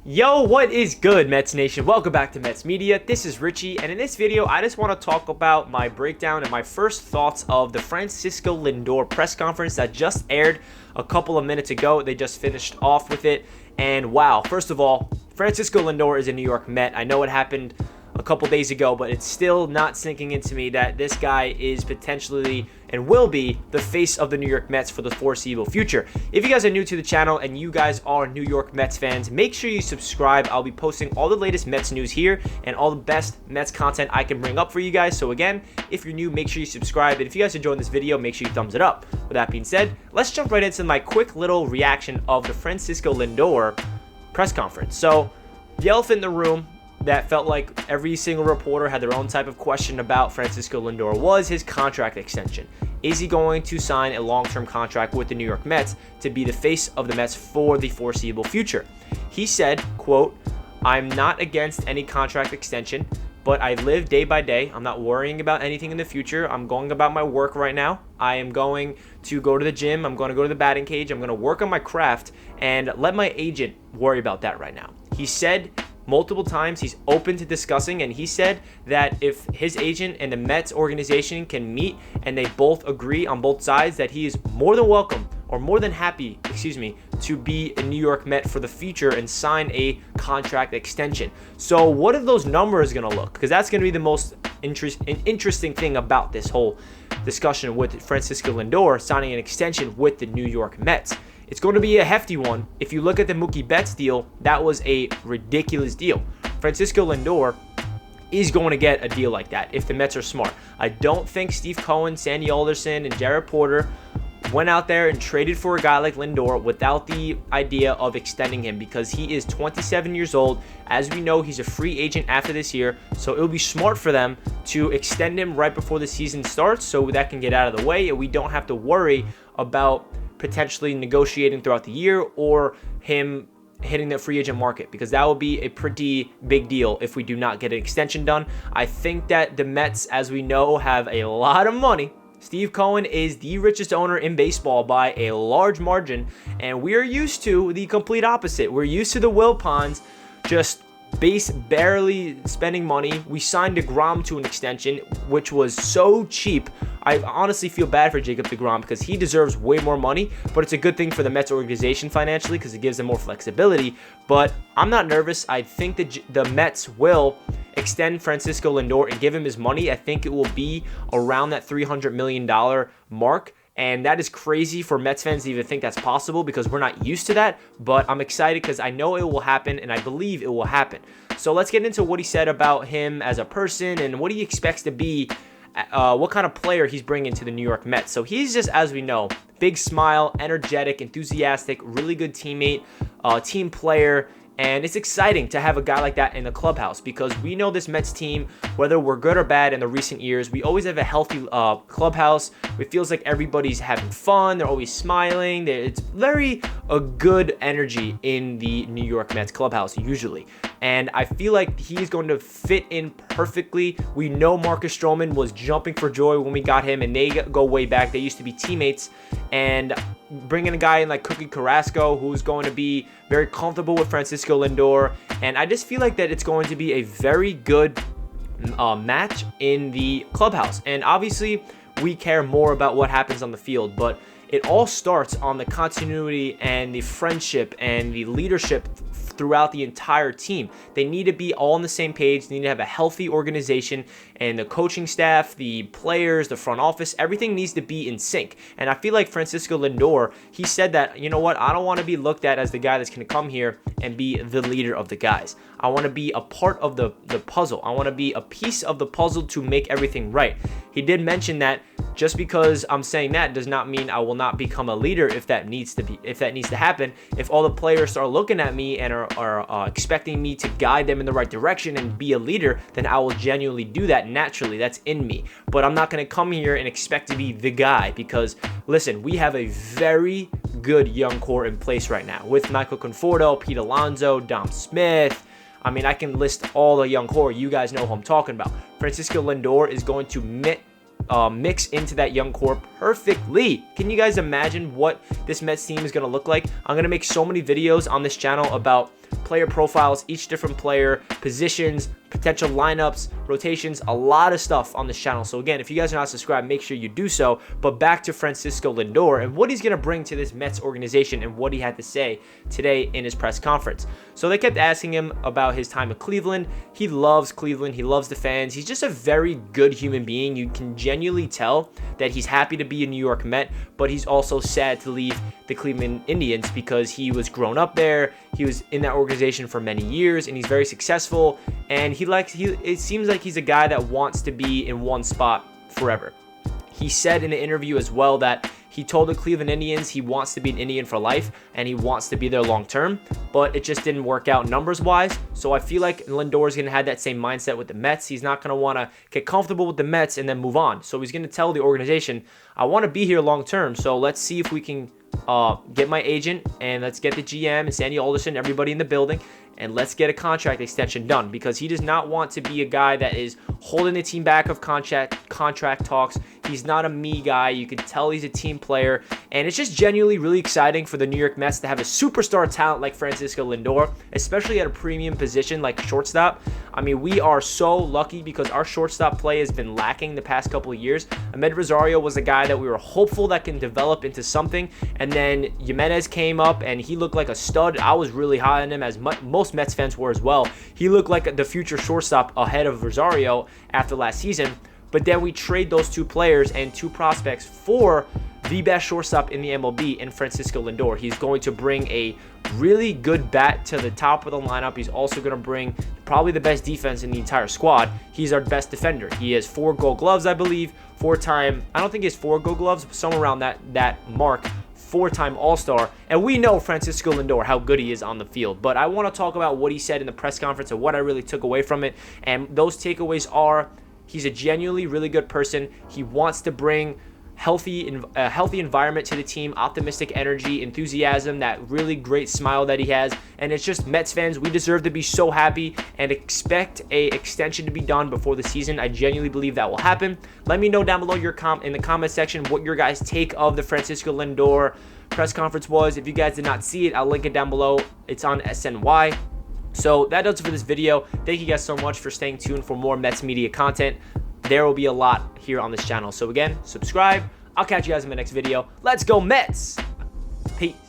Yo, what is good, Mets Nation? Welcome back to Mets Media. This is Richie, and in this video, I just want to talk about my breakdown and my first thoughts of the Francisco Lindor press conference that just aired a couple of minutes ago. They just finished off with it, and wow, first of all, Francisco Lindor is a New York Met. I know it happened a couple days ago, but it's still not sinking into me that this guy is potentially and will be the face of the New York Mets for the foreseeable future. If you guys are new to the channel and you guys are New York Mets fans, make sure you subscribe. I'll be posting all the latest Mets news here and all the best Mets content I can bring up for you guys. So again, if you're new, make sure you subscribe. And if you guys enjoyed this video, make sure you thumbs it up. With that being said, let's jump right into my quick little reaction of the Francisco Lindor press conference. So the elephant in the room that felt like every single reporter had their own type of question about Francisco Lindor was his contract extension. Is he going to sign a long-term contract with the New York Mets to be the face of the Mets for the foreseeable future? He said, quote, "I'm not against any contract extension, but I live day by day. I'm not worrying about anything in the future. I'm going about my work right now. I am going to go to the gym. I'm going to go to the batting cage. I'm going to work on my craft and let my agent worry about that right now." He said multiple times he's open to discussing, and he said that if his agent and the Mets organization can meet and they both agree on both sides, that he is more than welcome or more than happy, to be a New York Met for the future and sign a contract extension. So what are those numbers going to look? Because that's going to be the most interesting thing about this whole discussion with Francisco Lindor signing an extension with the New York Mets. It's going to be a hefty one. If you look at the Mookie Betts deal, that was a ridiculous deal. Francisco Lindor is going to get a deal like that if the Mets are smart. I don't think Steve Cohen, Sandy Alderson, and Jared Porter went out there and traded for a guy like Lindor without the idea of extending him, because he is 27 years old. As we know, he's a free agent after this year, so it would be smart for them to extend him right before the season starts so that can get out of the way and we don't have to worry about potentially negotiating throughout the year or him hitting the free agent market, because that would be a pretty big deal if we do not get an extension done. I think that the Mets, as we know, have a lot of money. Steve Cohen is the richest owner in baseball by a large margin, and we are used to the complete opposite. We're used to the Wilpons just barely spending money. We signed DeGrom to an extension, which was so cheap. I honestly feel bad for Jacob DeGrom because he deserves way more money, but it's a good thing for the Mets organization financially because it gives them more flexibility. But I'm not nervous. I think that the Mets will extend Francisco Lindor and give him his money. I think it will be around that $300 million mark. And that is crazy for Mets fans to even think that's possible because we're not used to that. But I'm excited because I know it will happen and I believe it will happen. So let's get into what he said about him as a person and what he expects to be, what kind of player he's bringing to the New York Mets. So he's just, as we know, big smile, energetic, enthusiastic, really good teammate, team player. And it's exciting to have a guy like that in the clubhouse because we know this Mets team, whether we're good or bad in the recent years, we always have a healthy clubhouse. It feels like everybody's having fun. They're always smiling. It's very a good energy in the New York Mets clubhouse usually. And I feel like he's going to fit in perfectly. We know Marcus Stroman was jumping for joy when we got him, and they go way back. They used to be teammates. And bringing a guy in like Cookie Carrasco, who's going to be very comfortable with Francisco Lindor. And I just feel like that it's going to be a very good match in the clubhouse. And obviously, we care more about what happens on the field, but it all starts on the continuity and the friendship and the leadership throughout the entire team. They need to be all on the same page. They need to have a healthy organization, and the coaching staff, the players, the front office, everything needs to be in sync. And I feel like Francisco Lindor, he said that, you know what, I don't want to be looked at as the guy that's going to come here and be the leader of the guys. I want to be a part of the puzzle. I want to be a piece of the puzzle to make everything right. He did mention that just because I'm saying that does not mean I will not become a leader if that needs to happen. If all the players start looking at me and are expecting me to guide them in the right direction and be a leader, then I will genuinely do that naturally. That's in me. But I'm not going to come here and expect to be the guy because, listen, we have a very good young core in place right now with Michael Conforto, Pete Alonso, Dom Smith. I mean, I can list all the young core. You guys know who I'm talking about. Francisco Lindor is going to mix into that young core perfectly. Can you guys imagine what this Mets team is going to look like? I'm going to make so many videos on this channel about player profiles, each different player, positions, potential lineups, rotations, a lot of stuff on this channel. So again, if you guys are not subscribed, make sure you do so. But back to Francisco Lindor and what he's going to bring to this Mets organization and what he had to say today in his press conference. So they kept asking him about his time in Cleveland. He loves Cleveland. He loves the fans. He's just a very good human being. You can genuinely tell that he's happy to be a New York Met, but he's also sad to leave the Cleveland Indians because he was grown up there. He was in that organization for many years, and he's very successful. And it seems like he's a guy that wants to be in one spot forever. He said in an interview as well that he told the Cleveland Indians he wants to be an Indian for life and he wants to be there long term, but it just didn't work out numbers wise. So I feel like Lindor is going to have that same mindset with the Mets. He's not going to want to get comfortable with the Mets and then move on. So he's going to tell the organization, I want to be here long term. So let's see if we can get my agent and let's get the GM and Sandy Alderson, everybody in the building, and let's get a contract extension done, because he does not want to be a guy that is holding the team back of contract talks. He's not a me guy. You can tell he's a team player, and it's just genuinely really exciting for the New York Mets to have a superstar talent like Francisco Lindor, especially at a premium position like shortstop. I mean, we are so lucky because our shortstop play has been lacking the past couple of years. Ahmed Rosario was a guy that we were hopeful that can develop into something, and then Jimenez came up and he looked like a stud. I was really high on him, as most Mets fans were as well. He looked like the future shortstop ahead of Rosario after last season. But then we trade those two players and two prospects for the best shortstop in the MLB in Francisco Lindor. He's going to bring a really good bat to the top of the lineup. He's also going to bring probably the best defense in the entire squad. He's our best defender. He has 4 Gold Gloves, I believe. I don't think he has 4 Gold Gloves, but somewhere around that mark. 4-time All-Star, and we know Francisco Lindor, how good he is on the field. But I want to talk about what he said in the press conference and what I really took away from it. And those takeaways are, he's a genuinely really good person. He wants to bring a healthy environment to the team, optimistic energy, enthusiasm, that really great smile that he has. And it's just, Mets fans, we deserve to be so happy and expect a extension to be done before the season. I genuinely believe that will happen. Let me know down below in the comment section what your guys' take of the Francisco Lindor press conference was. If you guys did not see it, I'll link it down below. It's on SNY. So that does it for this video. Thank you guys so much for staying tuned for more Mets media content. There will be a lot here on this channel. So again, subscribe. I'll catch you guys in my next video. Let's go Mets! Peace.